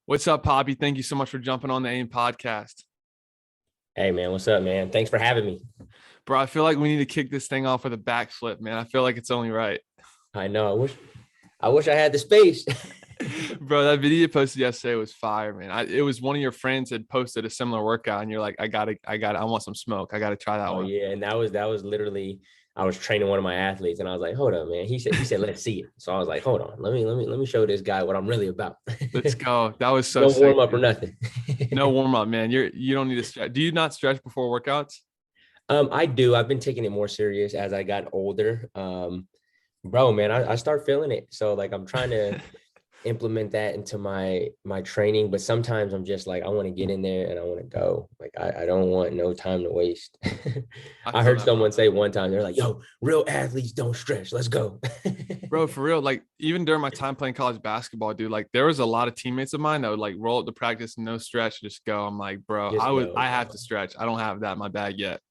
What's up, Poppy? Thank you so much for jumping on the AIM podcast. Hey man, what's up, man? Thanks for having me. Bro, I feel like we need to kick this thing off with a backflip, man. I feel like it's only right. I know. I wish I had the space. Bro, that video you posted yesterday was fire, man. It was one of your friends had posted a similar workout, and you're like, I want some smoke. I gotta try that Oh one. yeah, and that was literally I was training one of my athletes, and I was like, hold up, man. He said let's see it. So I was like, hold on, let me show this guy what I'm really about. Let's go. That was so No sick, warm up or dude. nothing. No warm up, man. You don't need to stretch. Do you not stretch before workouts? I do. I've been taking it more serious as I got older. Bro, man, I start feeling it. So like I'm trying to implement that into my training, but sometimes I'm just like I want to get in there and I want to go. Like I don't want no time to waste. I I feel heard that, bro. someone say one time, they're like, yo, real athletes don't stretch, let's go. Bro, for real, like even during my time playing college basketball, dude, like there was a lot of teammates of mine that would like roll up to practice, no stretch, just go. I'm like, bro, Just go, I have bro. to stretch. I don't have that in my bag yet.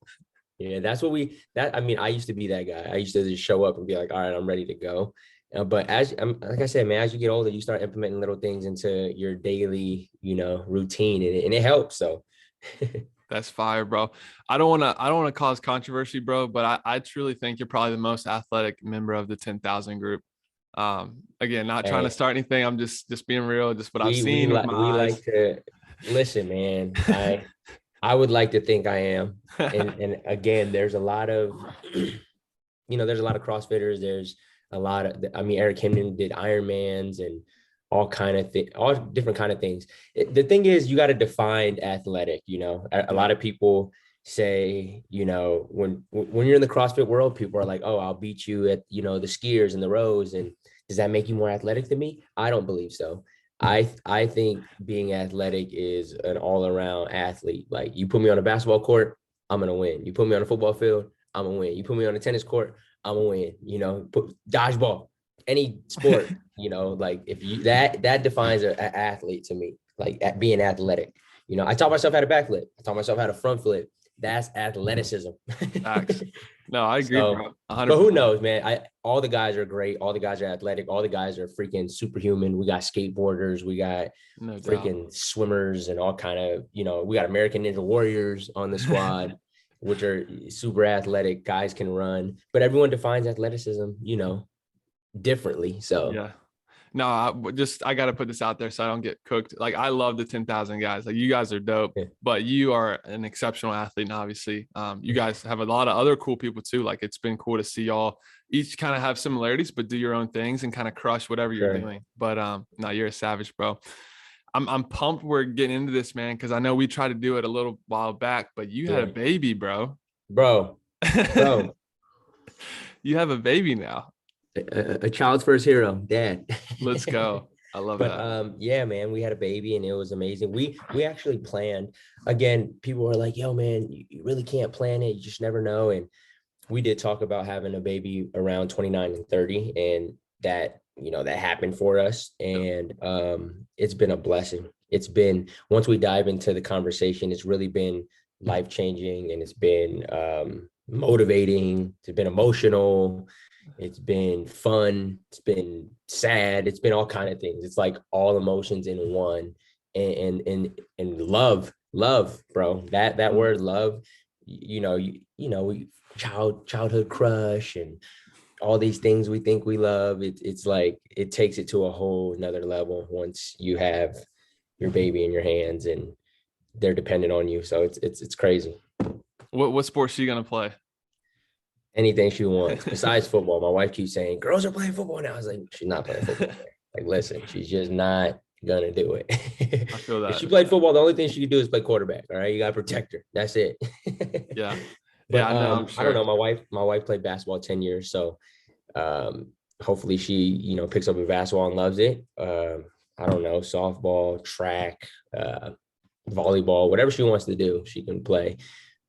Yeah, that's what I mean, I used to be that guy. I used to just show up and be like, all right, I'm ready to go. But like I said, man, as you get older, you start implementing little things into your daily, routine, and it helps. So That's fire, bro. I don't want to cause controversy, bro, but I truly think you're probably the most athletic member of the 10,000 group. Again, not trying to hey, start anything. I'm just being real, just what I've we seen with like my we eyes. like to listen, man. I would like to think I am. And again, there's a lot of, there's a lot of CrossFitters. There's a lot of, I mean, Eric Hemden did Ironmans and all different kind of things. The thing is, you got to define athletic. A Yeah. lot of people say, when you're in the CrossFit world, people are like, oh, I'll beat you at, the skiers and the rows. And does that make you more athletic than me? I don't believe so. I think being athletic is an all around athlete. Like you put me on a basketball court, I'm gonna win. You put me on a football field, I'm gonna win. You put me on a tennis court, I'm gonna win. Put dodgeball, any sport. Like if you that defines an athlete to me. Like at being athletic. I taught myself how to backflip. I taught myself how to front flip. That's athleticism. Facts. No, I agree, So, bro. but who 100%. knows, man? All the guys are great. All the guys are athletic. All the guys are freaking superhuman. We got skateboarders. We got No doubt. freaking swimmers and all kind of. We got American Ninja Warriors on the squad, which are super athletic. Guys can run, but everyone defines athleticism, differently. So Yeah. No, I got to put this out there so I don't get cooked. Like I love the 10,000 guys. Like you guys are dope, yeah, but you are an exceptional athlete. And obviously, you guys have a lot of other cool people too. Like it's been cool to see y'all each kind of have similarities, but do your own things and kind of crush whatever you're sure. doing. But no, you're a savage, bro. I'm pumped we're getting into this, man, because I know we tried to do it a little while back, but you had a Yeah, baby, bro. bro, bro. You have a baby now. A child's first hero, dad. Let's go. I love But that. yeah, man, we had a baby and it was amazing. We actually planned. Again, people were like, "Yo, man, you really can't plan it. You just never know." And we did talk about having a baby around 29 and 30, and that happened for us. Yep. And it's been a blessing. It's been once we dive into the conversation, it's really been life changing, and it's been motivating. It's been emotional. It's been fun. It's been sad. It's been all kind of things. It's like all emotions in one, and love, bro. That Mm. word love. We childhood crush and all these things we think we love. It's like it takes it to a whole another level once you have your baby in your hands and they're dependent on you. So it's crazy. What sports are you gonna play? Anything she wants besides football. My wife keeps saying, girls are playing football now. I was like, she's not playing football, man. Like, listen, she's just not gonna do it. I feel If she that. played football, the only thing she could do is play quarterback. All right. You gotta protect her. That's it. Yeah. Yeah, But I know, I'm I don't sure. know. My wife played basketball 10 years. So hopefully she, picks up a basketball and loves it. I don't know, softball, track, volleyball, whatever she wants to do, she can play.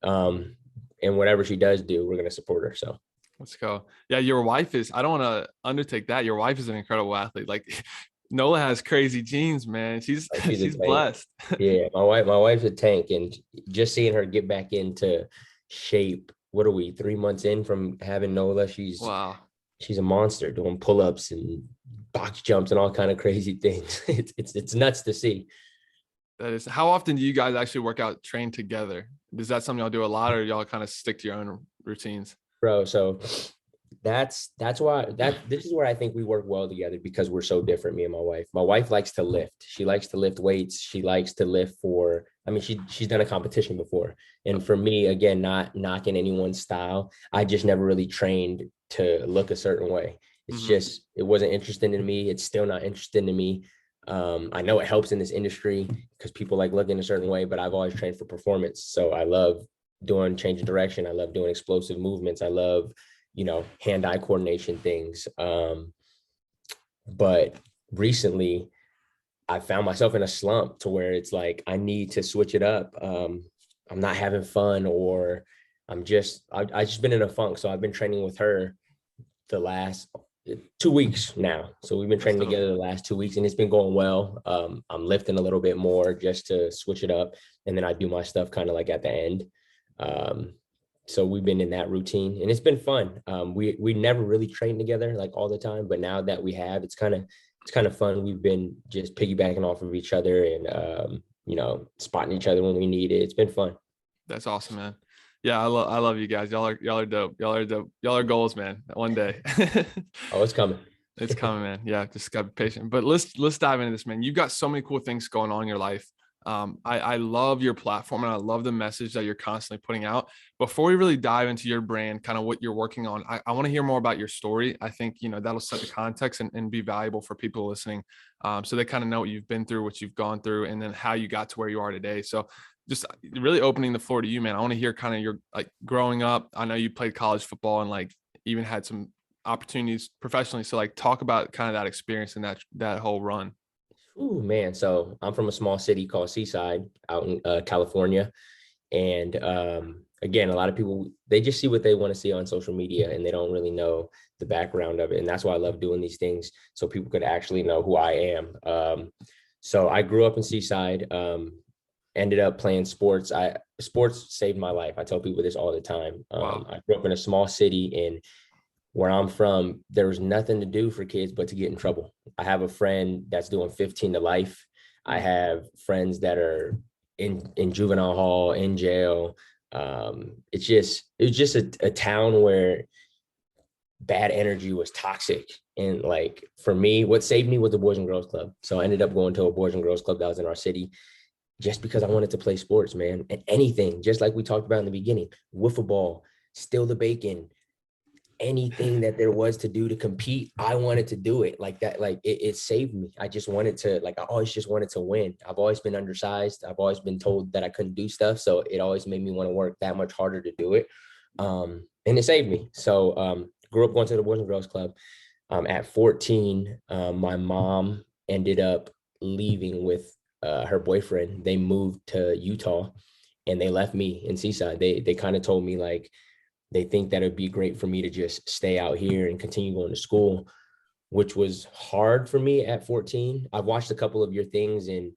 Um, and whatever she does do, we're gonna support her. So Let's go. Yeah, your wife is, I don't want to undertake that. Your wife is an incredible athlete. Like Nola has crazy genes, man. She's she's a she's tank. blessed. Yeah, my wife's a tank, and just seeing her get back into shape. What are we 3 months in from having Nola? She's Wow. she's a monster doing pull-ups and box jumps and all kind of crazy things. It's nuts to see. That is, how often do you guys actually work out, train together? Is that something y'all do a lot, or y'all kind of stick to your own routines? Bro. So that's why this is where I think we work well together, because we're so different, me and my wife. My wife likes to lift. She likes to lift weights. She likes to lift for, I mean, she's done a competition before. And for me, again, not knocking anyone's style, I just never really trained to look a certain way. It's just, it wasn't interesting to me. It's still not interesting to me. I know it helps in this industry because people like looking a certain way, but I've always trained for performance. So I love doing change of direction. I love doing explosive movements. I love, hand-eye coordination things. But recently I found myself in a slump to where it's like, I need to switch it up. I'm not having fun, or I just been in a funk. So I've been training with her the last 2 weeks now. So we've been training together the last 2 weeks, and it's been going well. I'm lifting a little bit more just to switch it up. And then I do my stuff kind of like at the end. So we've been in that routine, and it's been fun. We never really trained together like all the time, but now that we have, it's kind of fun. We've been just piggybacking off of each other and spotting each other when we need it. It's been fun. That's awesome, man. Yeah, I love you guys. Y'all are dope. Y'all are dope. Y'all are goals, man. One day. Oh, it's coming. It's coming, man. Yeah, just gotta be patient. But let's dive into this, man. You've got so many cool things going on in your life. I love your platform, and I love the message that you're constantly putting out. Before we really dive into your brand, kind of what you're working on, I want to hear more about your story. I think, that'll set the context and be valuable for people listening. So they kind of know what you've been through, what you've gone through, and then how you got to where you are today. So just really opening the floor to you, man. I want to hear kind of your, like, growing up. I know you played college football and like even had some opportunities professionally. So like talk about kind of that experience and that whole run. Ooh, man. So I'm from a small city called Seaside out in California. And again, a lot of people, they just see what they want to see on social media, and they don't really know the background of it. And that's why I love doing these things, so people could actually know who I am. So I grew up in Seaside, ended up playing sports. Sports saved my life. I tell people this all the time. Wow. I grew up in a small city, and where I'm from, there was nothing to do for kids but to get in trouble. I have a friend that's doing 15 to life. I have friends that are in juvenile hall, in jail. It was just a town where bad energy was toxic. And like, for me, what saved me was the Boys and Girls Club. So I ended up going to a Boys and Girls Club that was in our city, just because I wanted to play sports, man. And anything, just like we talked about in the beginning, wiffle ball, steal the bacon, anything that there was to do to compete, I wanted to do it like that. Like it saved me. I just wanted to, like, I always just wanted to win. I've always been undersized. I've always been told that I couldn't do stuff. So it always made me want to work that much harder to do it. And it saved me. So grew up going to the Boys and Girls Club. At 14, my mom ended up leaving with her boyfriend. They moved to Utah, and they left me in Seaside. They kind of told me, like, they think that it'd be great for me to just stay out here and continue going to school, which was hard for me at 14. I've watched a couple of your things, and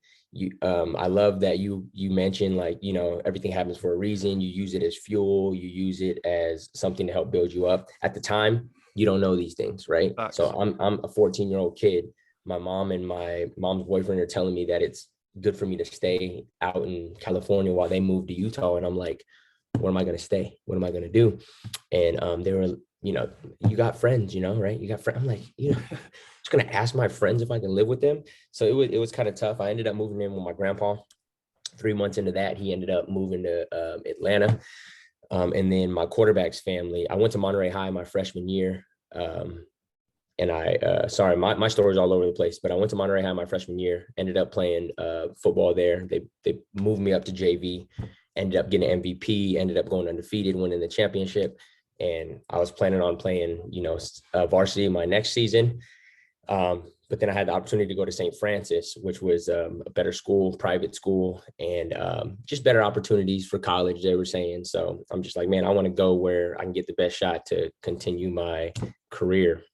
I love that you mentioned, like, everything happens for a reason. You use it as fuel. You use it as something to help build you up. At the time, you don't know these things, right? Facts. So I'm a 14-year-old kid. My mom and my mom's boyfriend are telling me that it's good for me to stay out in California while they move to Utah. And I'm like, where am I going to stay? What am I going to do? And they were, you got friends, right? You got friends. I'm like, just going to ask my friends if I can live with them. So it was kind of tough. I ended up moving in with my grandpa. 3 months into that, he ended up moving to Atlanta. And then my quarterback's family, I went to Monterey High my freshman year. And sorry, my story is all over the place, but I went to Monterey High my freshman year, ended up playing football there. They moved me up to JV, ended up getting MVP, ended up going undefeated, winning the championship. And I was planning on playing, varsity my next season. But then I had the opportunity to go to St. Francis, which was a better school, private school, and just better opportunities for college, they were saying. So I'm just like, man, I want to go where I can get the best shot to continue my career.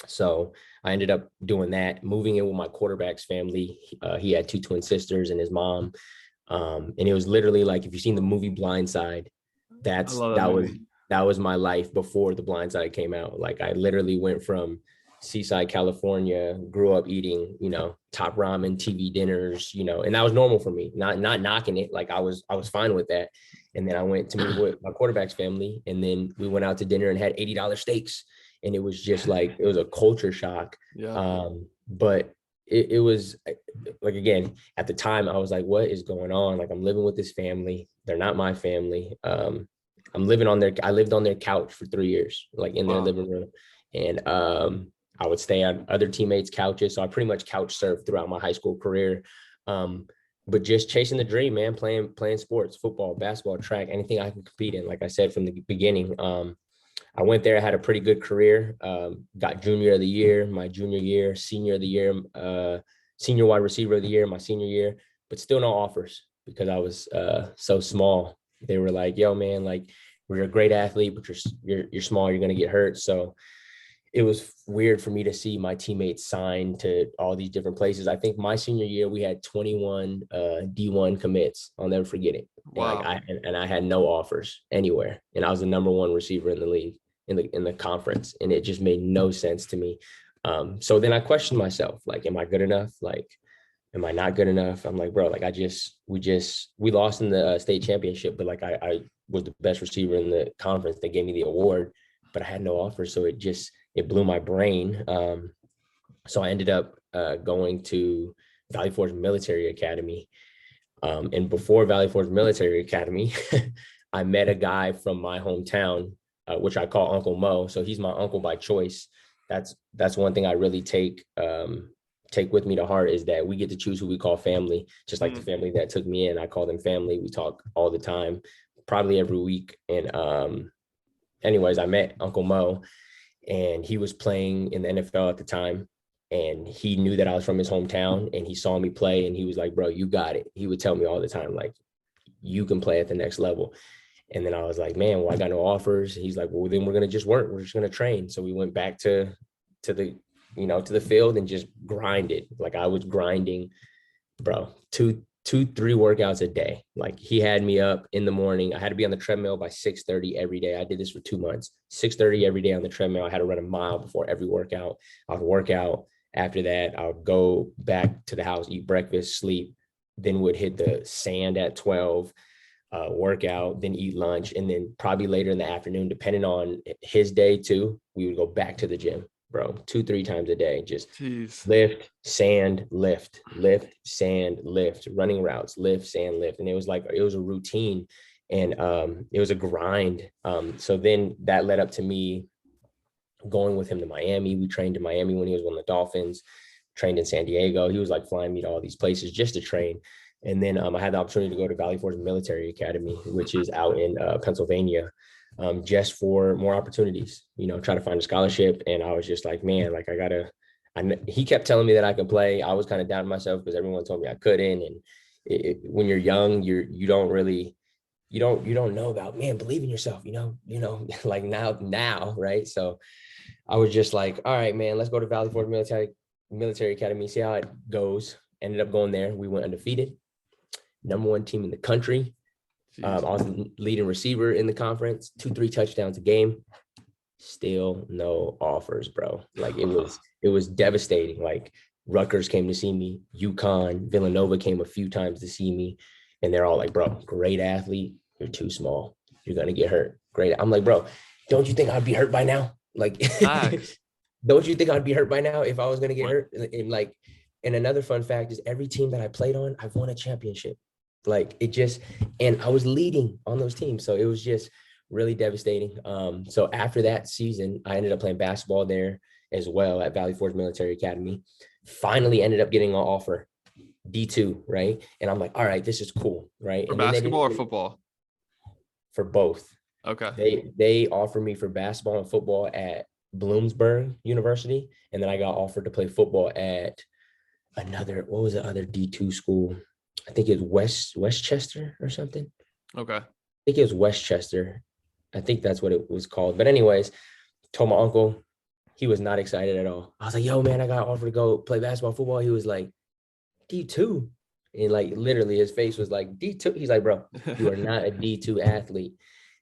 So I ended up doing that, moving in with my quarterback's family. He had 2 twin sisters and his mom. And it was literally like, if you've seen the movie Blind Side, that was my life before the Blind Side came out. Like, I literally went from Seaside, California, grew up eating, top ramen, TV dinners, and that was normal for me. Not knocking it. Like I was fine with that. And then I went to meet with my quarterback's family, and then we went out to dinner and had $80 steaks. And it was just like, it was a culture shock. Yeah. But it was like, again, at the time I was like, what is going on? Like, I'm living with this family. They're not my family. I lived on their couch for 3 years, like in their living room. And I would stay on other teammates' couches. So I pretty much couch surfed throughout my high school career. But just chasing the dream, man, playing sports, football, basketball, track, anything I can compete in. Like I said from the beginning, I went there, I had a pretty good career, got junior of the year, my junior year, senior of the year, senior wide receiver of the year, my senior year, but still no offers because I was so small. They were like, yo, man, like, we're a great athlete, but you're small, you're going to get hurt. So it was weird for me to see my teammates sign to all these different places. I think my senior year, we had 21 D1 commits. I'll never forget it. Wow. And I had no offers anywhere. And I was the number one receiver in the league, in the conference. And it just made no sense to me. So then I questioned myself, like, am I good enough? Like, am I not good enough? I'm like, bro, like, we lost in the state championship, but like, I was the best receiver in the conference. They gave me the award, but I had no offers. So it blew my brain. So I ended up going to Valley Forge Military Academy. And before Valley Forge Military Academy, I met a guy from my hometown, which I call Uncle Mo. So he's my uncle by choice. That's one thing I really take with me to heart, is that we get to choose who we call family, just like the family that took me in. I call them family. We talk all the time, probably every week. And anyways, I met Uncle Mo, and he was playing in the NFL at the time. And he knew that I was from his hometown, and he saw me play, and he was like, bro, you got it. He would tell me all the time, like, you can play at the next level. And then I was like, man, well, I got no offers. He's like, well, then we're going to just work. We're just going to train. So we went back to the field and just grinded. Like, I was grinding, bro, two, 3 workouts a day. Like, he had me up in the morning. I had to be on the treadmill by 6:30 every day. I did this for 2 months, 6:30 every day on the treadmill. I had to run a mile before every workout. I would work out. After that, I would go back to the house, eat breakfast, sleep, then would hit the sand at 12, workout, then eat lunch. And then probably later in the afternoon, depending on his day too, we would go back to the gym, bro, 2-3 times a day. Just lift, sand, lift, sand, lift, running routes, lift, sand, lift. And it was a routine, and it was a grind. So then that led up to me going with him to Miami. We trained in Miami when he was on the Dolphins, trained in San Diego. He was like flying me to all these places just to train. And then I had the opportunity to go to Valley Forge Military Academy, which is out in Pennsylvania, just for more opportunities, try to find a scholarship. And I was just like, man, like, he kept telling me that I could play. I was kind of doubting myself because everyone told me I couldn't. And when you're young, you don't know about, man, believe in yourself, like now. Right. So I was just like, all right, man, let's go to Valley Forge Military Academy, see how it goes. Ended up going there. We went undefeated, number 1 team in the country. I was the leading receiver in the conference, 2-3 touchdowns a game. Still no offers, bro. Like, it was devastating. Like, Rutgers came to see me, UConn, Villanova came a few times to see me, and they're all like, bro, great athlete, you're too small, you're gonna get hurt. Great. I'm like, bro, don't you think I'd be hurt by now? Like, don't you think I'd be hurt by now if I was gonna get hurt? And another fun fact is, every team that I played on, I've won a championship. Like, and I was leading on those teams. So it was just really devastating. So after that season, I ended up playing basketball there as well at Valley Forge Military Academy. Finally ended up getting an offer, D2, right? And I'm like, all right, this is cool, right? For and basketball or football? For both. Okay. They offered me for basketball and football at Bloomsburg University. And then I got offered to play football at what was the other D2 school? I think it was Westchester or something. Okay. I think it was Westchester. I think that's what it was called. But anyways, told my uncle, he was not excited at all. I was like, yo, man, I got offered to go play basketball, football. He was like, D2. And like, literally his face was like, D2. He's like, bro, you are not a D2 athlete.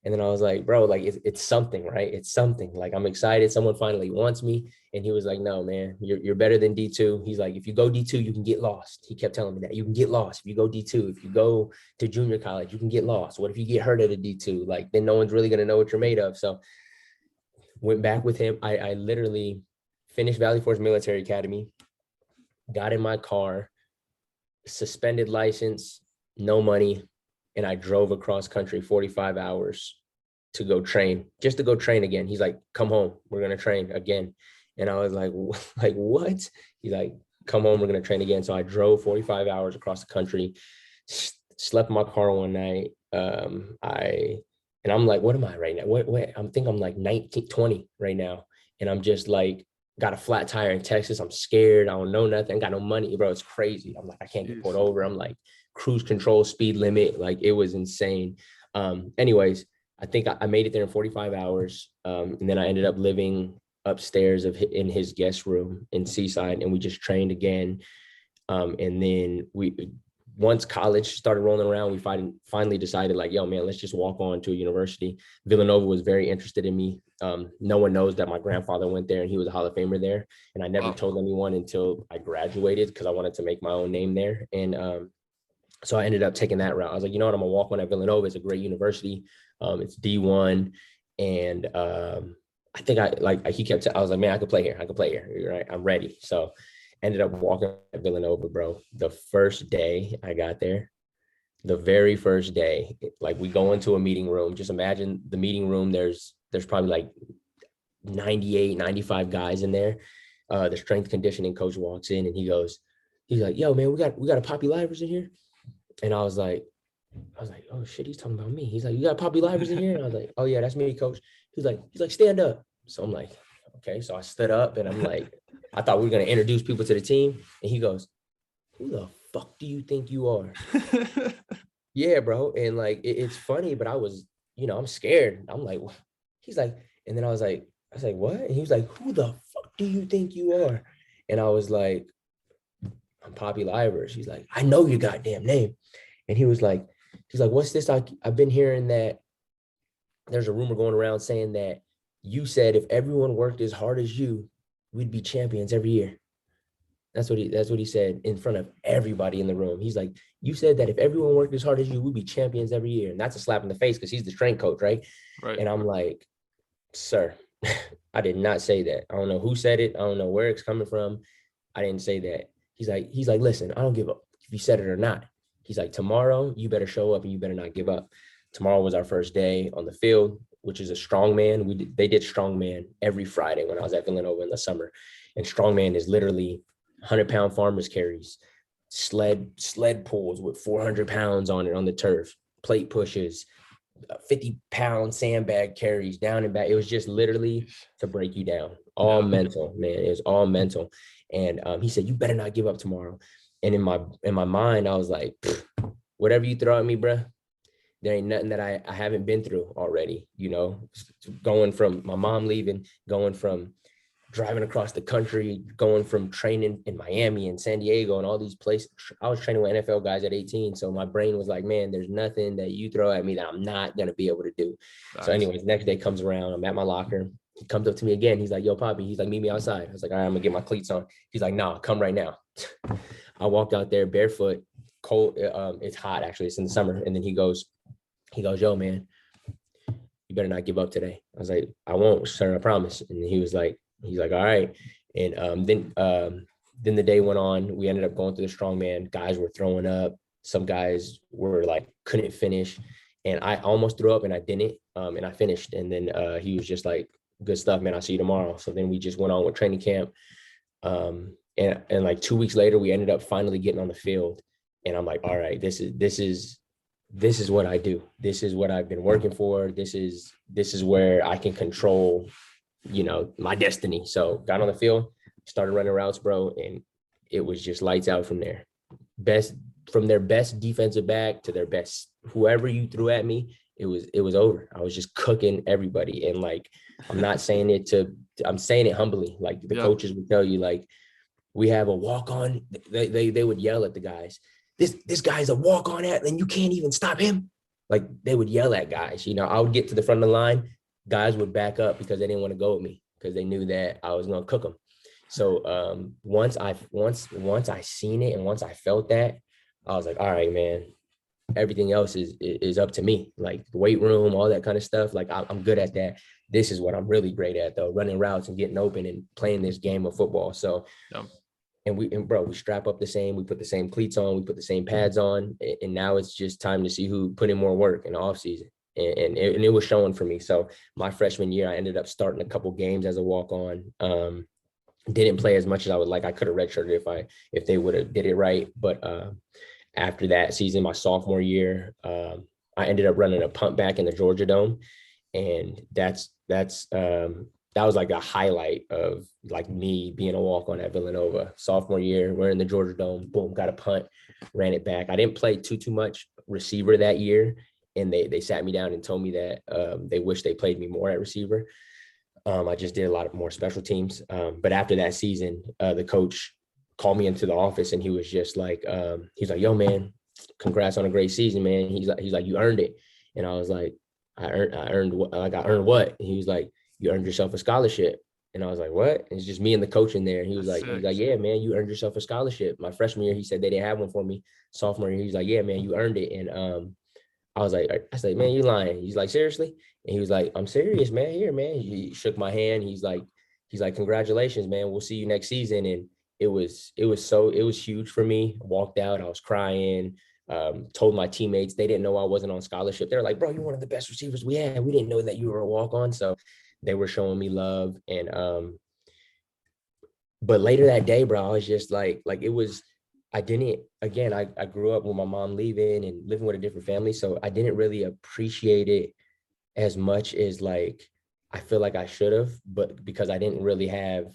And then I was like, bro, like it's something, right? It's something. Like I'm excited. Someone finally wants me. And he was like, no, man, you're better than D2. He's like, if you go D2, you can get lost. He kept telling me that you can get lost. If you go D2, if you go to junior college, you can get lost. What if you get hurt at a D2? Like then no one's really gonna know what you're made of. So went back with him. I literally finished Valley Forge Military Academy, got in my car, suspended license, no money, and I drove across country 45 hours to go train, just to go train again. He's like, come home, we're gonna train again. And I was like, like what? He's like, come home, we're gonna train again. So I drove 45 hours across the country, slept in my car one night. And I'm like, what am I right now? What I think I'm like 19, 20 right now. And I'm just like, got a flat tire in Texas. I'm scared. I don't know nothing. Got no money, bro. It's crazy. I'm like, I can't get pulled over. I'm like, cruise control, speed limit. Like it was insane. Anyways, I think I made it there in 45 hours. And then I ended up living upstairs in his guest room in Seaside, and we just trained again. And then once college started rolling around, we finally decided like, yo, man, let's just walk on to a university. Villanova was very interested in me. No one knows that my grandfather went there and he was a Hall of Famer there. And I never told anyone until I graduated because I wanted to make my own name there. And so I ended up taking that route. I was like, you know what, I'm gonna walk on at Villanova. It's a great university. It's D1. And I think I was like, man, I could play here. You're right. I'm ready. So ended up walking at Villanova, bro. The first day I got there, the very first day, like we go into a meeting room. Just imagine the meeting room. There's probably like 98, 95 guys in there. The strength conditioning coach walks in and he's like, yo, man, we got a Poppy Livers in here. And I was like, oh shit, he's talking about me. He's like, you got Poppy Livers in here? And I was like, oh yeah, that's me, coach. He's like, stand up. So I'm like, okay. So I stood up and I'm like, I thought we were going to introduce people to the team. And he goes, who the fuck do you think you are? Yeah, bro. And like, it's funny, but I was, I'm scared. I'm like, what? He's like, and then I was like, what? And he was like, who the fuck do you think you are? And I was like, I'm Poppy Livers. He's like, I know your goddamn name. And he's like, what's this? I've been hearing that there's a rumor going around saying that you said if everyone worked as hard as you, we'd be champions every year. That's what he said in front of everybody in the room. He's like, you said that if everyone worked as hard as you, we'd be champions every year. And that's a slap in the face because he's the strength coach, right? And I'm like, sir, I did not say that. I don't know who said it. I don't know where it's coming from. I didn't say that. He's like, listen, I don't give up if you said it or not. He's like, tomorrow you better show up and you better not give up. Tomorrow was our first day on the field, which is a strongman. They did strongman every Friday when I was at Villanova in the summer. And strongman is literally 100-pound farmers carries, sled pulls with 400 pounds on it on the turf, plate pushes, 50-pound sandbag carries down and back. It was just literally to break you down. All mental, man. It was all mental. And he said, you better not give up tomorrow. And in my mind, I was like, whatever you throw at me, bro, there ain't nothing that I haven't been through already, going from my mom leaving, going from driving across the country, going from training in Miami and San Diego and all these places. I was training with NFL guys at 18. So my brain was like, man, there's nothing that you throw at me that I'm not going to be able to do. Nice. So anyways, next day comes around, I'm at my locker. He comes up to me again. He's like, yo, Poppy. He's like, meet me outside. I was like, all right, I'm gonna get my cleats on. He's like, nah, come right now. I walked out there barefoot, cold. It's hot, actually. It's in the summer. And then he goes, yo, man, you better not give up today. I was like, I won't, sir, I promise. And he's like, all right. And then the day went on. We ended up going through the strongman. Guys were throwing up. Some guys were like, couldn't finish. And I almost threw up and I didn't. And I finished. And then he was just like, good stuff, man. I'll see you tomorrow. So then we just went on with training camp. And like 2 weeks later, we ended up finally getting on the field. And I'm like, all right, this is what I do. This is what I've been working for. This is where I can control, my destiny. So got on the field, started running routes, bro. And it was just lights out from there. From their best defensive back to their best, whoever you threw at me, it was over. I was just cooking everybody. And like, I'm not saying it I'm saying it humbly. Like the coaches would tell you, like, we have a walk-on. They would yell at the guys. This guy's a walk-on athlete and you can't even stop him. like they would yell at guys. I would get to the front of the line, guys would back up because they didn't want to go with me because they knew that I was going to cook them. So once I seen it and once I felt that, I was like, all right, man, everything else is up to me. Like the weight room, all that kind of stuff. Like I'm good at that. This is what I'm really great at, though, running routes and getting open and playing this game of football. So, Yep. and bro, we strap up the same, we put the same cleats on, we put the same pads on, and now it's just time to see who put in more work in the off season. And it was showing for me. So my freshman year, I ended up starting a couple games as a walk on. Didn't play as much as I would like. I could have redshirted if they would have did it right. But after that season, my sophomore year, I ended up running a punt back in the Georgia Dome, and that was like a highlight of like me being a walk on at Villanova. Sophomore year, we're in the Georgia Dome, boom, got a punt, ran it back. I didn't play too much receiver that year, and they sat me down and told me that they wish they played me more at receiver. I just did a lot more special teams. But after that season, the coach called me into the office and he was just like, he's like, yo, man, congrats on a great season, man. He's like, you earned it. And I was like, I earned what? Like, I earned what? And he was like, you earned yourself a scholarship. And I was like, what? And it's just me and the coach in there. And he's like, yeah, man, you earned yourself a scholarship. My freshman year, he said they didn't have one for me. Sophomore year, he's like, yeah, man, you earned it. And I said, man, you lying. He's like, seriously? And he was like, I'm serious, man. Here, man. He shook my hand. He's like, congratulations, man. We'll see you next season. And it was huge for me. I walked out. I was crying. Told my teammates, they didn't know I wasn't on scholarship. They're like, bro, you're one of the best receivers we had. We didn't know that you were a walk-on. So they were showing me love. And but later that day, bro, I was just like it was, I grew up with my mom leaving and living with a different family. So I didn't really appreciate it as much as like, I feel like I should have, but because I didn't really have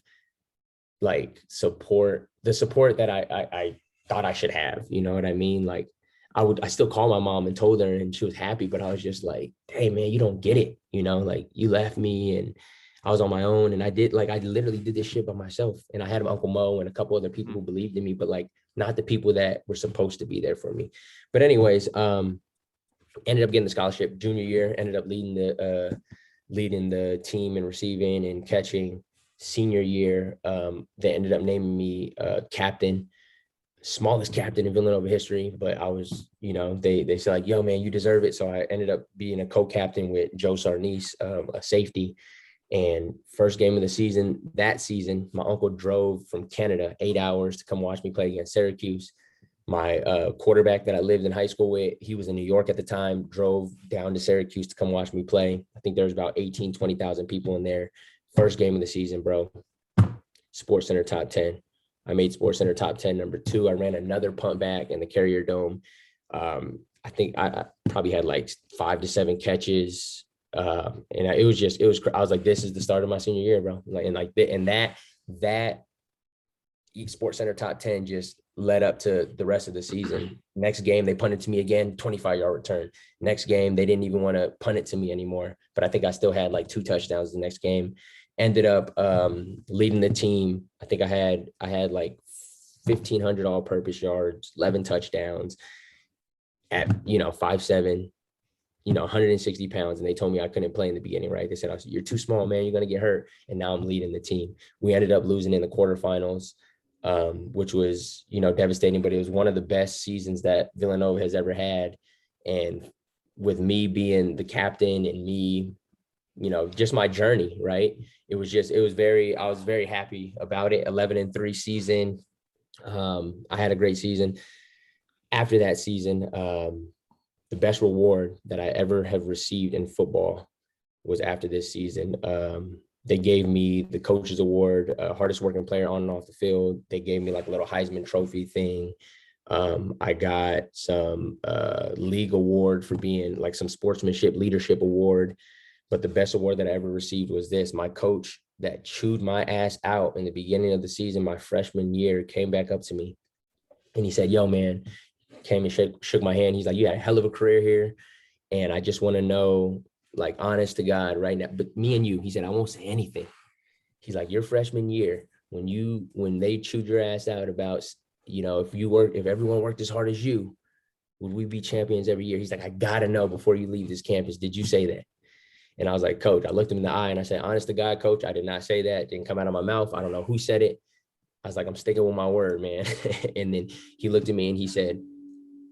like the support that I thought I should have, you know what I mean? Like I still call my mom and told her and she was happy, but I was just like, hey man, you don't get it. Like you left me and I was on my own and I literally did this shit by myself. And I had Uncle Mo and a couple other people who believed in me, but like not the people that were supposed to be there for me. But anyways, ended up getting the scholarship junior year, ended up leading the team in receiving and catching. Senior year, they ended up naming me captain, smallest captain in Villanova history, but I was, they said like, yo man, you deserve it. So I ended up being a co-captain with Joe Sarnice, a safety. And first game of the season, my uncle drove from Canada 8 hours to come watch me play against Syracuse. My quarterback that I lived in high school with, he was in New York at the time, drove down to Syracuse to come watch me play. I think there was about 20,000 people in there. First game of the season, bro. SportsCenter top 10. I made SportsCenter top 10 number 2. I ran another punt back in the Carrier Dome. I think I probably had like 5 to 7 catches. And it was I was like, this is the start of my senior year, bro. That SportsCenter top 10 just led up to the rest of the season. Next game, they punted to me again, 25-yard return. Next game, they didn't even want to punt it to me anymore. But I think I still had like 2 touchdowns the next game. Ended up leading the team. I think I had like 1,500 all-purpose yards, 11 touchdowns at 5'7", 160 pounds. And they told me I couldn't play in the beginning, right? They said, you're too small, man. You're going to get hurt. And now I'm leading the team. We ended up losing in the quarterfinals, which was, devastating, but it was one of the best seasons that Villanova has ever had. And with me being the captain and me, just my journey, right? I was very happy about it. 11-3 season. I had a great season. After that season, the best reward that I ever have received in football was after this season. They gave me the coach's award, hardest working player on and off the field. They gave me like a little Heisman Trophy thing. I got some league award for being like some sportsmanship leadership award. But the best award that I ever received was this. My coach that chewed my ass out in the beginning of the season, my freshman year, came back up to me and he said, yo, man, came and shook my hand. He's like, you had a hell of a career here. And I just want to know, like, honest to God right now, but me and you, he said, I won't say anything. He's like, your freshman year, when they chewed your ass out about, if everyone worked as hard as you, would we be champions every year? He's like, I gotta know before you leave this campus, did you say that? And I was like, Coach, I looked him in the eye and I said, honest to God, Coach, I did not say that. It didn't come out of my mouth. I don't know who said it. I was like, I'm sticking with my word, man. And then he looked at me and he said,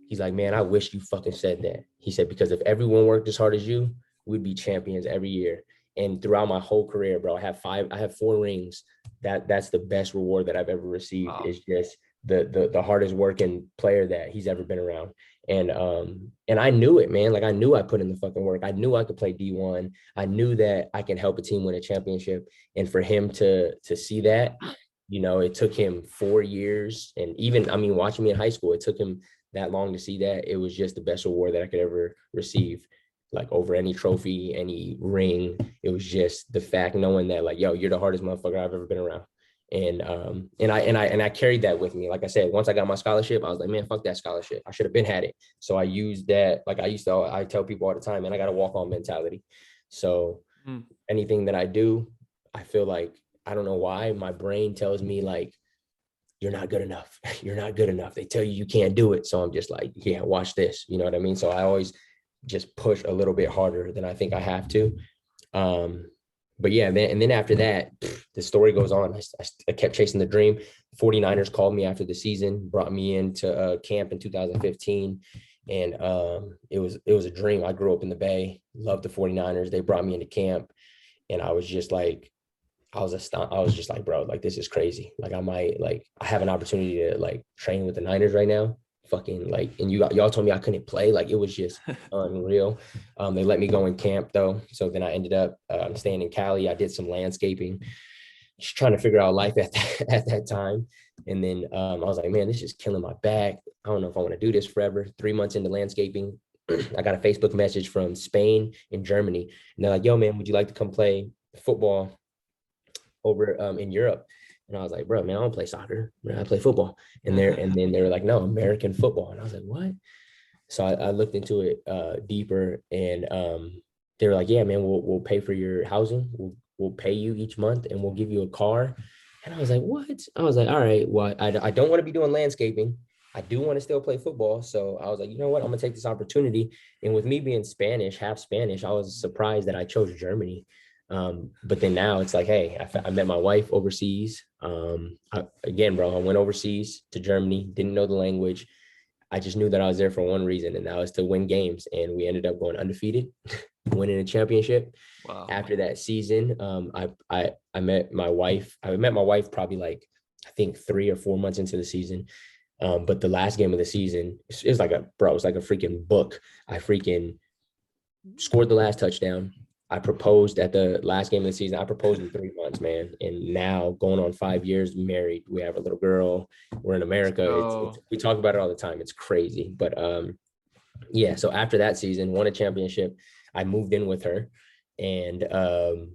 he's like, man, I wish you fucking said that. He said, because if everyone worked as hard as you, we'd be champions every year. And throughout my whole career, bro, I have 4 rings. That's the best reward that I've ever received. Wow. Is just the hardest working player that he's ever been around. And I knew it, man. Like, I knew I put in the fucking work. I knew I could play D1. I knew that I can help a team win a championship. And for him to see that, you know, it took him 4 years. And even, I mean, watching me in high school, it took him that long to see that. It was just the best reward that I could ever receive, like over any trophy, any ring. It was just the fact knowing that, like, yo, you're the hardest motherfucker I've ever been around. And I carried that with me. Like I said, once I got my scholarship, I was like, man, fuck that scholarship. I should have been had it. So I used that. Like I tell people all the time, man, I got a walk on mentality. So anything that I do, I feel like, I don't know why, my brain tells me like, you're not good enough. You're not good enough. They tell you can't do it. So I'm just like, yeah, watch this. You know what I mean? So I always just push a little bit harder than I think I have to. But yeah, and then after that, the story goes on. I kept chasing the dream. 49ers called me after the season, brought me into camp in 2015. And it was a dream. I grew up in the Bay, loved the 49ers. They brought me into camp. And I was just like, I was just like, bro, like, this is crazy. Like, I have an opportunity to like train with the Niners right now. Fucking like, and y'all told me I couldn't play. Like, it was just unreal. They let me go in camp though. So then I ended up staying in Cali. I did some landscaping, just trying to figure out life at that time. And then I was like, man, this is killing my back. I don't know if I want to do this forever. 3 months into landscaping, I got a Facebook message from Spain and Germany. And they're like, yo, man, would you like to come play football over in Europe? And I was like, bro, man, I don't play soccer. Man, I play football. And then they were like, no, American football. And I was like, what? So I looked into it deeper, and they were like, yeah, man, we'll pay for your housing. We'll pay you each month, and we'll give you a car. And I was like, what? I was like, all right, well, I don't want to be doing landscaping. I do want to still play football. So I was like, you know what? I'm going to take this opportunity. And with me being Spanish, half Spanish, I was surprised that I chose Germany. But then now it's like, hey, I met my wife overseas. Again, bro, I went overseas to Germany, didn't know the language. I just knew that I was there for one reason, and that was to win games. And we ended up going undefeated, winning a championship. Wow. After that season, I met my wife. I met my wife probably like, I think 3 or 4 months into the season. But the last game of the season, it was like it was like a freaking book. I freaking scored the last touchdown. I proposed at the last game of the season. I proposed in 3 months, man. And now going on 5 years, married. We have a little girl. We're in America. We talk about it all the time. It's crazy. But yeah, so after that season, won a championship. I moved in with her. And the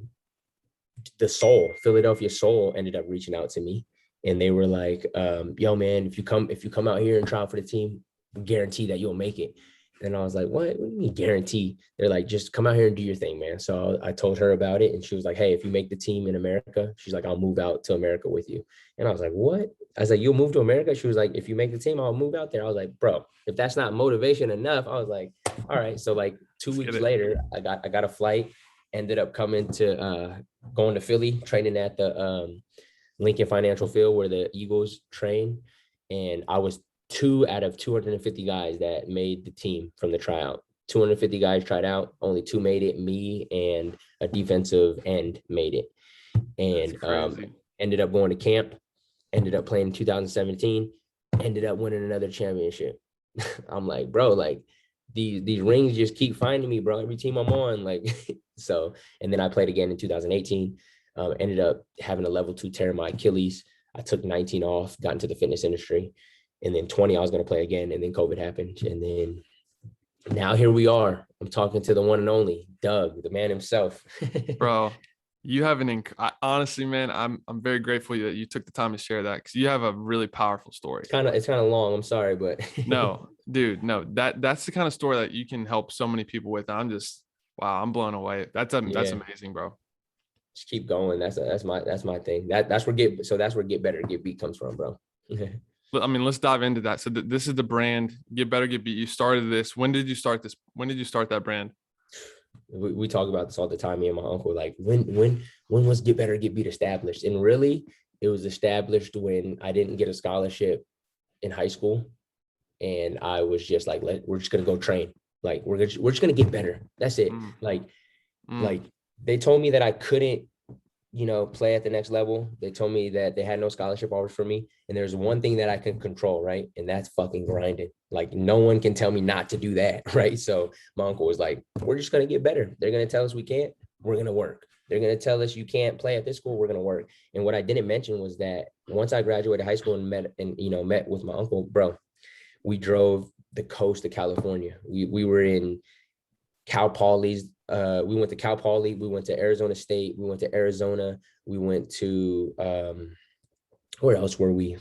Philadelphia Soul ended up reaching out to me. And they were like, yo, man, if you come out here and try out for the team, guarantee that you'll make it. And I was like, what do you mean guarantee? They're like, just come out here and do your thing, man. So I told her about it, and she was like, hey, if you make the team in America, she's like, I'll move out to America with you. And I was like, what? I was like, you'll move to America? She was like, if you make the team, I'll move out there. I was like, bro, if that's not motivation enough, I was like, all right. So like 2 weeks later, I got a flight, ended up going to Philly, training at the Lincoln Financial Field where the Eagles train. And I was 2 out of 250 guys that made the team from the tryout. 250 guys tried out, only 2 made it. Me and a defensive end made it. And ended up going to camp, ended up playing in 2017, ended up winning another championship. I'm like, bro, like these rings just keep finding me, bro. Every team I'm on, like, so. And then I played again in 2018, ended up having a level 2 tear in my Achilles. I took 19 off, got into the fitness industry. And then 20, I was going to play again. And then COVID happened. And then now here we are. I'm talking to the one and only Doug, the man himself. Bro, you have honestly, man, I'm very grateful that you took the time to share that, because you have a really powerful story. It's kind of long. I'm sorry, but no, dude, no, that's the kind of story that you can help so many people with. I'm just, wow, I'm blown away. That's amazing, bro. Just keep going. That's my thing. That's where get better, get beat comes from, bro. I mean, let's dive into that. So this is the brand, Get Better, Get Beat. You started this. When did you start this? When did you start that brand? We talk about this all the time, me and my uncle, like when was Get Better Get Beat established? And really it was established when I didn't get a scholarship in high school, and I was just like, we're just gonna go train, like we're just gonna get better, that's it. Mm, Like they told me that I couldn't, play at the next level. They told me that they had no scholarship offers for me. And there's one thing that I can control, right? And that's fucking grinding. Like no one can tell me not to do that, right? So my uncle was like, we're just going to get better. They're going to tell us we can't, we're going to work. They're going to tell us you can't play at this school, we're going to work. And what I didn't mention was that once I graduated high school and met with my uncle, bro, we drove the coast of California. We were in Cal Poly's. We went to Cal Poly. We went to Arizona State. We went to Arizona. We went to where else were we?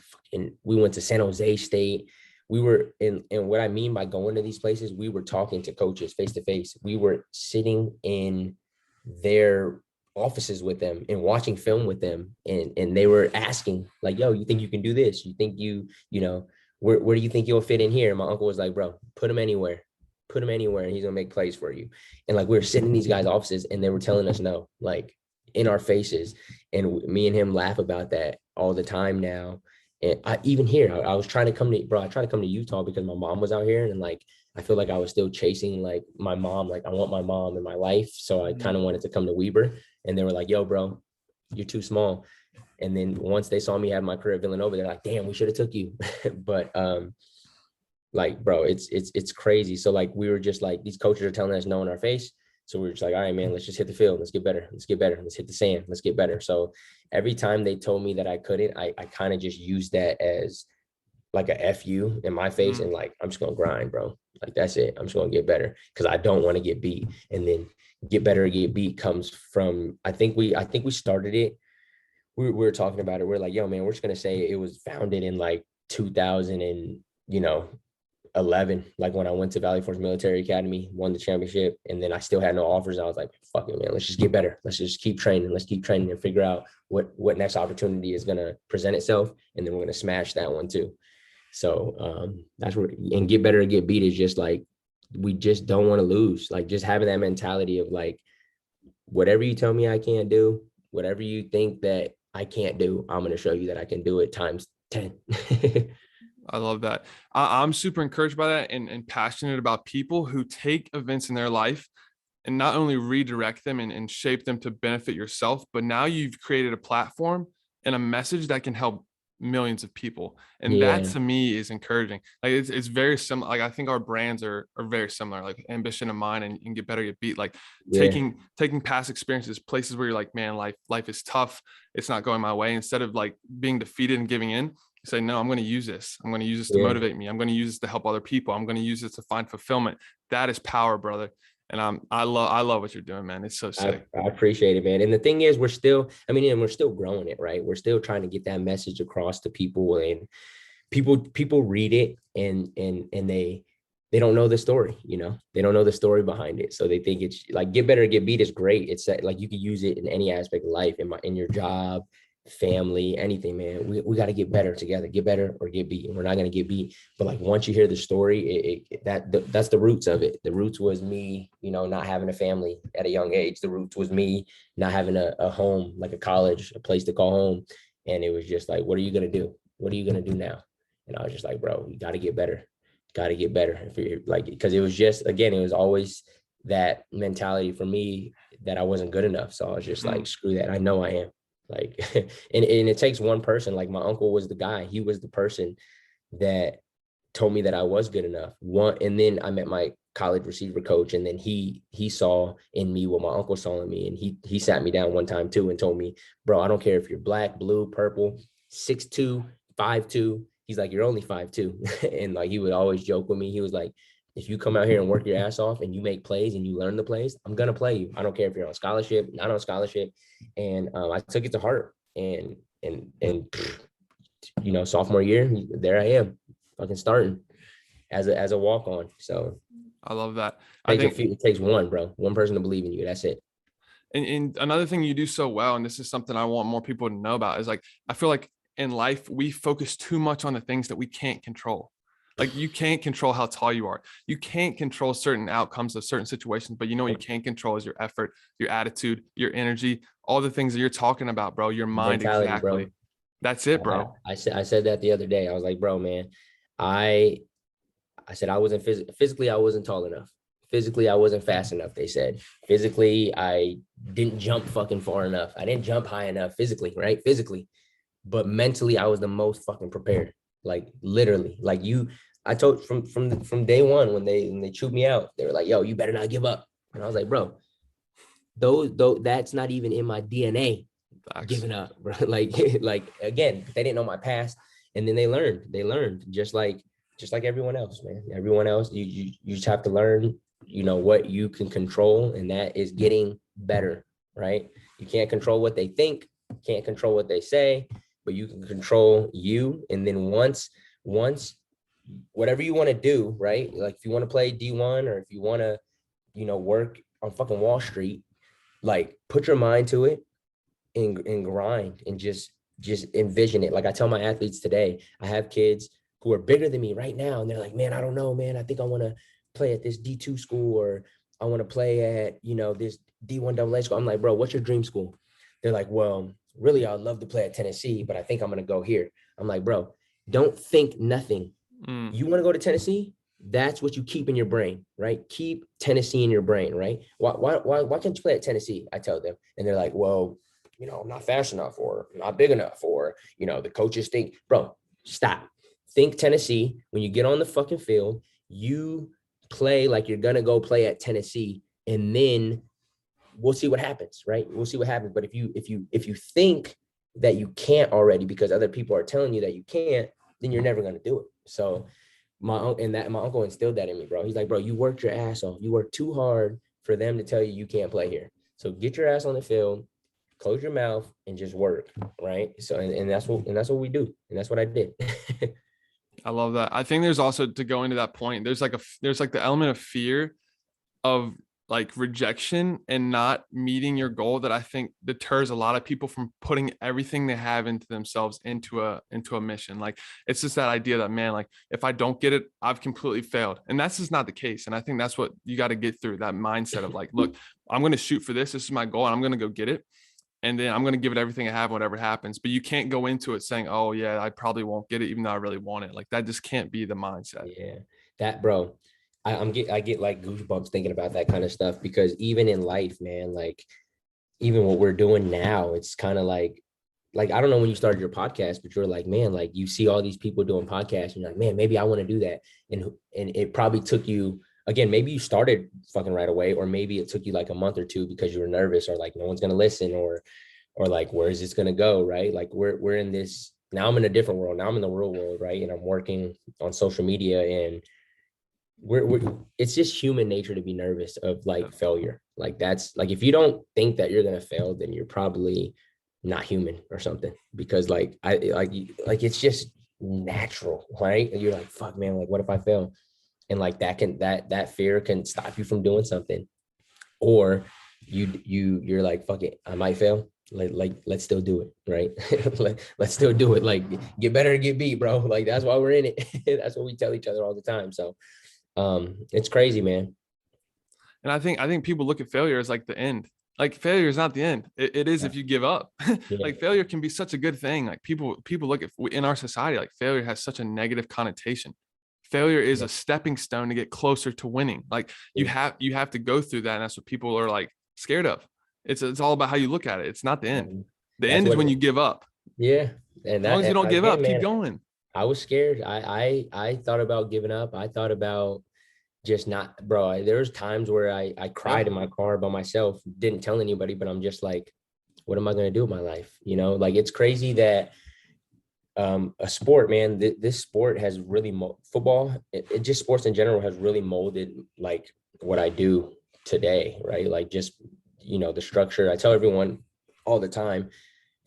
We went to San Jose State. We were in, and what I mean by going to these places, we were talking to coaches face to face. We were sitting in their offices with them and watching film with them, and they were asking like, "Yo, you think you can do this? You think where do you think you'll fit in here?" And my uncle was like, "Bro, put him anywhere." Put him anywhere and he's gonna make plays for you. And like we were sitting in these guys' offices and they were telling us no, like in our faces. And me and him laugh about that all the time now. And even here, I was trying to come to, I tried to come to Utah because my mom was out here, and like I feel like I was still chasing like my mom, like I want my mom in my life. So I kind of wanted to come to Weber, and they were like, "Yo, bro, you're too small." And then once they saw me have my career at Villanova, they're like, "Damn, we should have took you." But like, bro, it's crazy. So like we were just like, these coaches are telling us no in our face. So we were just like, all right, man, let's just hit the field. Let's get better. Let's get better. Let's hit the sand. Let's get better. So every time they told me that I couldn't, I kind of just used that as like a FU in my face. And like, I'm just going to grind, bro. Like, that's it. I'm just going to get better because I don't want to get beat. And then Get Better, Get Beat comes from, I think we started it. We were talking about it. We're like, yo, man, we're just going to say it was founded in like 2000 and, 11, like when I went to Valley Forge Military Academy, won the championship, and then I still had no offers. I was like, fuck it, man, let's just get better. Let's just keep training. Let's keep training and figure out what next opportunity is going to present itself. And then we're going to smash that one too. So that's where, and Get Better, Get Beat is just like, we just don't want to lose. Like just having that mentality of like, whatever you tell me I can't do, whatever you think that I can't do, I'm going to show you that I can do it times 10. I love that. I'm super encouraged by that and passionate about people who take events in their life and not only redirect them and shape them to benefit yourself, but now you've created a platform and a message that can help millions of people. And that Yeah. to me is encouraging. Like it's very similar. Like I think our brands are very similar, like Ambition of Mine and Get Better, Get Beat, like Yeah. taking past experiences, places where you're like, man, life is tough. It's not going my way. Instead of like being defeated and giving in, you say, no, I'm going to use this. I'm going to use this to Yeah. motivate me. I'm going to use this to help other people. I'm going to use this to find fulfillment. That is power, brother. And I love what you're doing, man. It's so sick. I appreciate it, man. And the thing is, we're still growing it, right? We're still trying to get that message across to people, and people read it and they don't know the story, they don't know the story behind it. So they think it's like Get Better, Get Beat is great. It's like you can use it in any aspect of life, in your job, family, anything, man. We got to get better together. Get better or get beat. And we're not going to get beat. But like once you hear the story, that's the roots of it. The roots was me, not having a family at a young age. The roots was me not having a home, like a college, a place to call home. And it was just like, what are you going to do? What are you going to do now? And I was just like, bro, you got to get better. Got to get better. If you're like, because it was just, again, it was always that mentality for me that I wasn't good enough. So I was just like, screw that. I know I am. Like, and it takes one person. Like my uncle was the guy. He was the person that told me that I was good enough. And then I met my college receiver coach, and then he saw in me what my uncle saw in me, and he sat me down one time too and told me, bro, I don't care if you're black, blue, purple, 6'2", 5'2". He's like, you're only 5'2". And like he would always joke with me. He was like, if you come out here and work your ass off and you make plays and you learn the plays, I'm going to play you. I don't care if you're on scholarship, not on scholarship. And I took it to heart, and sophomore year, there I am fucking starting as a walk on. So I love that. it takes one, bro, one person to believe in you. That's it. And another thing you do so well, and this is something I want more people to know about, is like, I feel like in life, we focus too much on the things that we can't control. Like you can't control how tall you are. You can't control certain outcomes of certain situations, but you know what you can control is your effort, your attitude, your energy, all the things that you're talking about, bro. Your mind, Mentality, bro. exactly. That's it, bro. I said that the other day. I was like, bro, man, I I said I wasn't physically, I wasn't tall enough. Physically, I wasn't fast enough. They said physically, I didn't jump fucking far enough. I didn't jump high enough physically, right? Physically, but mentally, I was the most fucking prepared. Like literally, like you. I told from day one when they chewed me out, they were like, "Yo, you better not give up." And I was like, "Bro, those that's not even in my DNA." Facts. Giving up, bro. Like again, they didn't know my past, and then they learned just like everyone else, man. Everyone else, you just have to learn, what you can control, and that is getting better, right? You can't control what they think, can't control what they say, but you can control you. And then once whatever you want to do, right? Like if you want to play D1 or if you want to, work on fucking Wall Street, like put your mind to it and grind and just envision it. Like I tell my athletes today, I have kids who are bigger than me right now, and they're like, man, I don't know, man. I think I want to play at this D2 school, or I want to play at, this D1 AA school. I'm like, bro, what's your dream school? They're like, well, really, I'd love to play at Tennessee, but I think I'm going to go here. I'm like, bro, don't think nothing. You want to go to Tennessee? That's what you keep in your brain, right? Keep Tennessee in your brain, right? Why can't you play at Tennessee? I tell them. And they're like, well, I'm not fast enough, or I'm not big enough, or, the coaches think, bro, stop. Think Tennessee. When you get on the fucking field, you play like you're going to go play at Tennessee, and then we'll see what happens, right? We'll see what happens. But if you think that you can't already because other people are telling you that you can't, then you're never going to do it. So my uncle instilled that in me, bro. He's like, bro, you worked your ass off. You worked too hard for them to tell you can't play here. So get your ass on the field, close your mouth, and just work, right? So and that's what we do, and that's what I did. I love that. I think there's also, to go into that point, there's like the element of fear of like rejection and not meeting your goal that I think deters a lot of people from putting everything they have into themselves into a mission. Like it's just that idea that, man, like if I don't get it, I've completely failed. And that's just not the case. And I think that's what you got to get through, that mindset of like, look, I'm going to shoot for this. This is my goal, and I'm going to go get it. And then I'm going to give it everything I have, whatever happens. But you can't go into it saying, oh yeah, I probably won't get it, even though I really want it. Like that just can't be the mindset. Yeah, that, bro. I get like goosebumps thinking about that kind of stuff, because even in life, man, like even what we're doing now, it's kind of like I don't know when you started your podcast, but you're like, man, like you see all these people doing podcasts, and you're like, man, maybe I want to do that. And it probably took you, again, maybe you started fucking right away, or maybe it took you like a month or two because you were nervous, or like no one's gonna listen, or like where is this gonna go, right? Like we're in this now. I'm in a different world now. I'm in the real world, right? And I'm working on social media, and we're it's just human nature to be nervous of like failure. Like that's like, if you don't think that you're gonna fail, then you're probably not human or something, because like it's just natural, right? And you're like, fuck, man, like what if I fail? And like that fear can stop you from doing something. Or you're like, fuck it, I might fail, let's still do it, right? Let's still do it, like get better and get beat, bro. Like that's why we're in it. That's what we tell each other all the time. So it's crazy, man. And I think people look at failure as like the end. Like failure is not the end. It is if you give up. Yeah. Like failure can be such a good thing. Like people look at, in our society, like failure has such a negative connotation. Failure is a stepping stone to get closer to winning. Like you have to go through that, and that's what people are like scared of. It's all about how you look at it. It's not the end. The That's end is what when you give up. Yeah. And As long as you don't give again, up, keep man, going. I was scared. I thought about giving up. I thought about just not, bro. There was times where I cried in my car by myself, didn't tell anybody, but I'm just like, what am I going to do with my life? Like it's crazy that a sport, man, this sport has really football, it just sports in general has really molded like what I do today, right? Like just, the structure. I tell everyone all the time,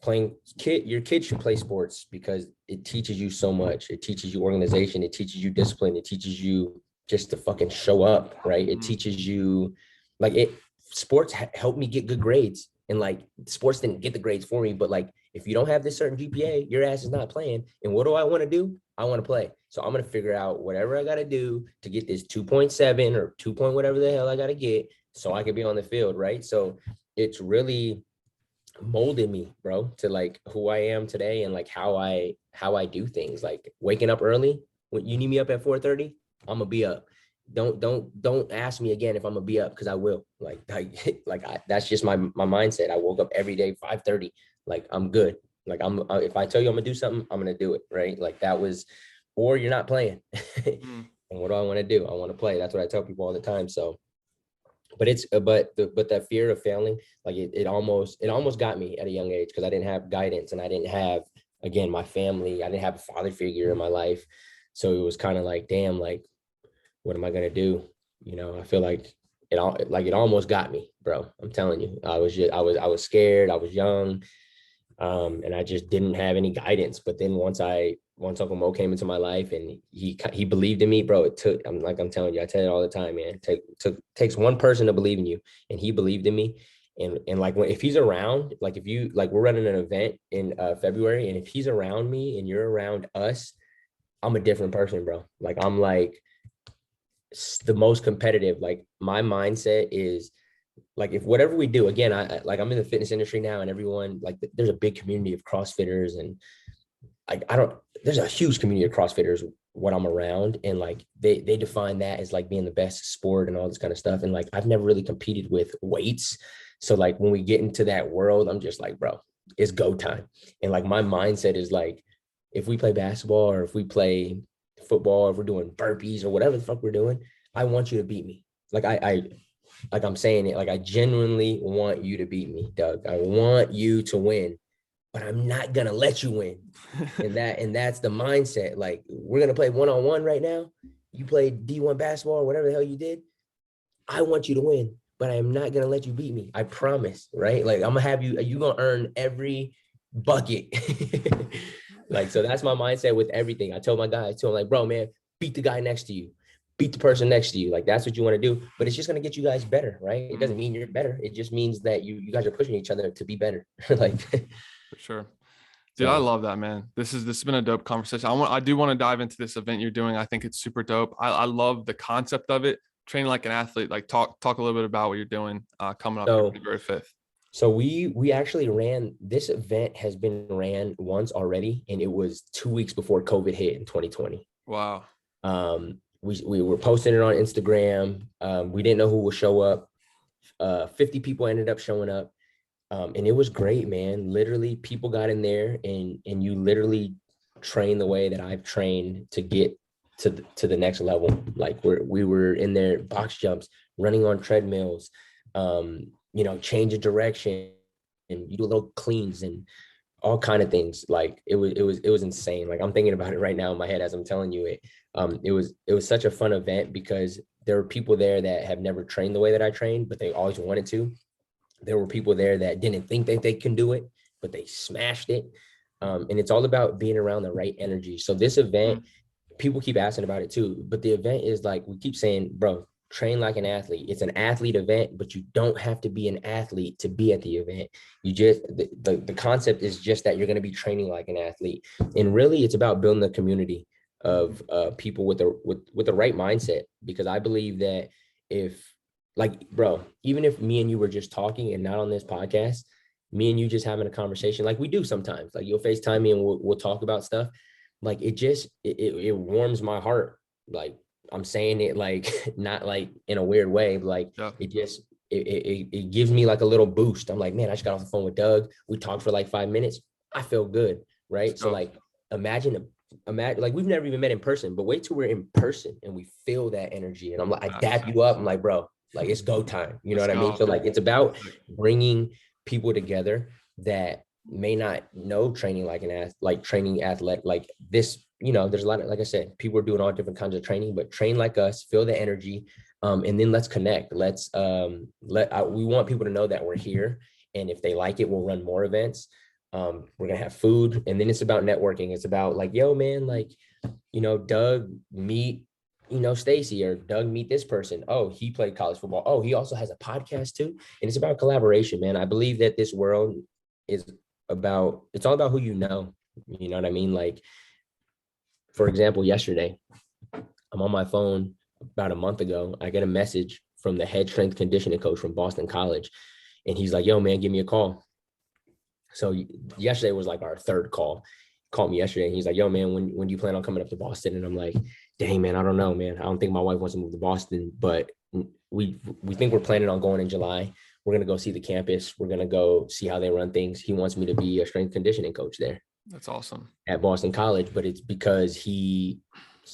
your kids should play sports because it teaches you so much. It teaches you organization. It teaches you discipline. It teaches you just to fucking show up, right? It teaches you sports helped me get good grades, and like sports didn't get the grades for me, but like if you don't have this certain GPA, your ass is not playing. And what do I want to do? I want to play. So I'm going to figure out whatever I got to do to get this 2.7 or 2 point whatever the hell I got to get so I can be on the field, right? So it's really molded me, bro, to like who I am today and like how I do things. Like waking up early. When you need me up at 4:30, I'm gonna be up. Don't ask me again if I'm gonna be up, because I will. That's just my mindset. I woke up every day 5:30. Like I'm good. Like if I tell you I'm gonna do something, I'm gonna do it, right? Like that was, or you're not playing. And what do I want to do? I want to play. That's what I tell people all the time. So, but that fear of failing, like it almost got me at a young age, because I didn't have guidance and I didn't have, again, my family. I didn't have a father figure in my life. So it was kind of like, damn, like, what am I gonna do? You know, I feel like it almost got me, bro. I'm telling you, I was scared. I was young, and I just didn't have any guidance. But then once Uncle Mo came into my life and he believed in me, bro, I'm telling you, I tell you all the time, man. Takes one person to believe in you, and he believed in me. And like if he's around, like if you like we're running an event in February, and if he's around me and you're around us, I'm a different person, bro. Like I'm like the most competitive. Like my mindset is like, if whatever we do, again, I'm in the fitness industry now, and everyone, like there's a big community of CrossFitters, and there's a huge community of CrossFitters what I'm around, and like they define that as like being the best sport and all this kind of stuff. And like I've never really competed with weights. So like when we get into that world, I'm just like, bro, it's go time. And like my mindset is like, if we play basketball or if we play football, if we're doing burpees or whatever the fuck we're doing, I want you to beat me. Like I'm saying it, like I genuinely want you to beat me, Doug. I want you to win, but I'm not gonna let you win. And that's the mindset. Like we're gonna play one-on-one right now. You play D1 basketball or whatever the hell you did. I want you to win, but I am not gonna let you beat me. I promise, right? Like I'm gonna have you gonna earn every bucket. Like, so that's my mindset with everything. I told my guy, like, bro, man, beat the guy next to you, beat the person next to you. Like that's what you want to do, but it's just gonna get you guys better, right? It doesn't mean you're better. It just means that you guys are pushing each other to be better. Like For sure. Dude, I love that, man. This has been a dope conversation. I do want to dive into this event you're doing. I think it's super dope. I love the concept of it. Training like an athlete. Like talk a little bit about what you're doing coming up So, February 5th. So we actually ran, this event has been ran once already, and it was 2 weeks before COVID hit in 2020. Wow. We were posting it on Instagram. We didn't know who would show up. 50 people ended up showing up. And it was great, man. Literally, people got in there, and you literally train the way that I've trained to get to the next level. Like we were in there, box jumps, running on treadmills, change of direction, and you do little cleans and all kind of things. Like it was insane. Like I'm thinking about it right now in my head as I'm telling you it. It was such a fun event because there were people there that have never trained the way that I trained, but they always wanted to. There were people there that didn't think that they can do it, but they smashed it. And it's all about being around the right energy. So this event, people keep asking about it too, but the event is like, we keep saying, bro, train like an athlete. It's an athlete event, but you don't have to be an athlete to be at the event. You just, the concept is just that you're going to be training like an athlete. And really it's about building a community of people with the right mindset, because I believe that if, like, bro, even if me and you were just talking and not on this podcast, me and you just having a conversation like we do sometimes, like you'll FaceTime me and we'll talk about stuff. Like it warms my heart. Like I'm saying it like not like in a weird way, like it gives me like a little boost. I'm like, man, I just got off the phone with Doug. We talked for like 5 minutes. I feel good, right? So like imagine like we've never even met in person, but wait till we're in person and we feel that energy. And I'm like, I dap you up. I'm like, bro, like it's go time. You know what I mean? So like it's about bringing people together that may not know training like training athlete like this. There's a lot of, like I said, people are doing all different kinds of training, but train like us, feel the energy, and then let's connect. We want people to know that we're here, and if they like it, we'll run more events. We're gonna have food, and then it's about networking. It's about like, yo, man, like, Doug meet, Stacy, or Doug meet this person. Oh, he played college football. Oh, he also has a podcast too. And it's about collaboration, man. I believe that this world is it's all about who you know. You know what I mean? Like, for example, yesterday, I'm on my phone about a month ago. I get a message from the head strength conditioning coach from Boston College. And he's like, yo, man, give me a call. So yesterday was like our third call. Called me yesterday and he's like, yo, man, when do you plan on coming up to Boston? And I'm like, dang, man, I don't know, man. I don't think my wife wants to move to Boston, but we think we're planning on going in July. We're going to go see the campus. We're going to go see how they run things. He wants me to be a strength conditioning coach there. That's awesome. At Boston College, but it's because he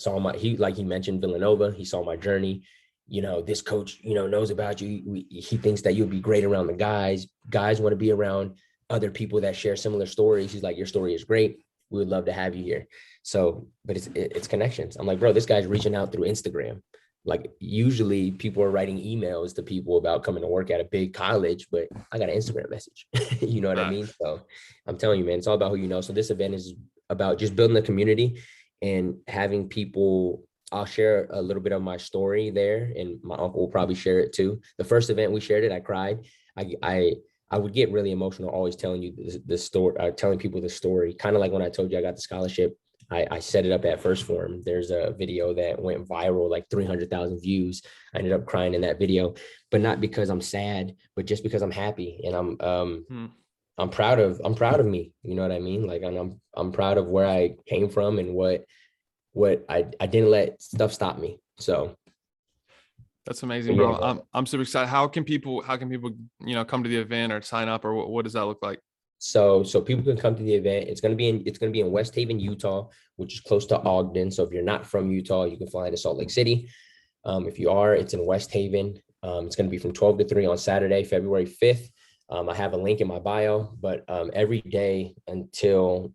like he mentioned Villanova. He saw my journey. You know, this coach, you know, knows about you. He thinks that you'll be great around the guys. Guys want to be around other people that share similar stories. He's like, your story is great. We would love to have you here. So, but it's connections. I'm like, bro, this guy's reaching out through Instagram. Like usually people are writing emails to people about coming to work at a big college, but I got an Instagram message. You know what I mean? So I'm telling you, man, it's all about who you know. So this event is about just building a community and having people. I'll share a little bit of my story there, and my uncle will probably share it too. The first event we shared it, I cried. I would get really emotional always telling you the story, telling people the story. Kind of like when I told you I got the scholarship, I set it up at First Form. There's a video that went viral, like 300,000 views. I ended up crying in that video, but not because I'm sad, but just because I'm happy. And I'm proud of me. You know what I mean? Like, I'm proud of where I came from and what I didn't let stuff stop me. So that's amazing, bro. I'm super excited. How can people, you know, come to the event or sign up, or what does that look like? So people can come to the event. It's gonna be in West Haven, Utah, which is close to Ogden. So if you're not from Utah, you can fly into Salt Lake City. If you are, it's in West Haven. It's gonna be from 12 to 3 on Saturday, February 5th. I have a link in my bio, but every day until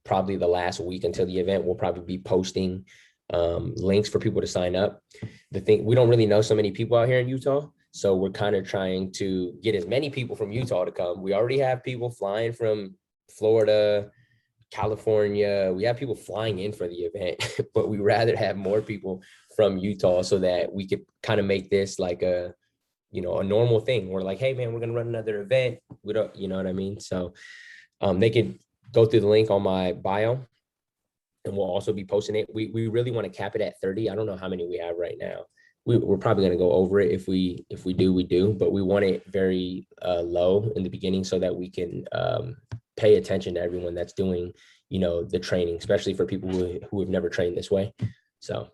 probably the last week until the event, we'll probably be posting links for people to sign up. The thing, we don't really know so many people out here in Utah. So we're kind of trying to get as many people from Utah to come. We already have people flying from Florida, California. We have people flying in for the event, but we rather have more people from Utah so that we could kind of make this like a normal thing. We're like, hey man, we're going to run another event. We don't, you know what I mean? So they could go through the link on my bio and we'll also be posting it. We really want to cap it at 30. I don't know how many we have right now. We're probably going to go over it. If we do, but we want it very low in the beginning so that we can pay attention to everyone that's doing, the training, especially for people who have never trained this way. So.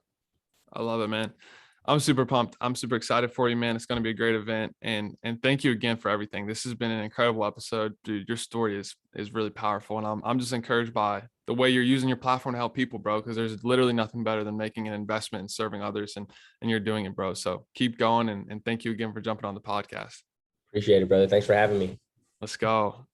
I love it, man. I'm super pumped. I'm super excited for you, man. It's going to be a great event. And thank you again for everything. This has been an incredible episode, dude. Your story is really powerful. And I'm just encouraged by the way you're using your platform to help people, bro, because there's literally nothing better than making an investment and serving others. And you're doing it, bro. So keep going. And thank you again for jumping on the podcast. Appreciate it, brother. Thanks for having me. Let's go.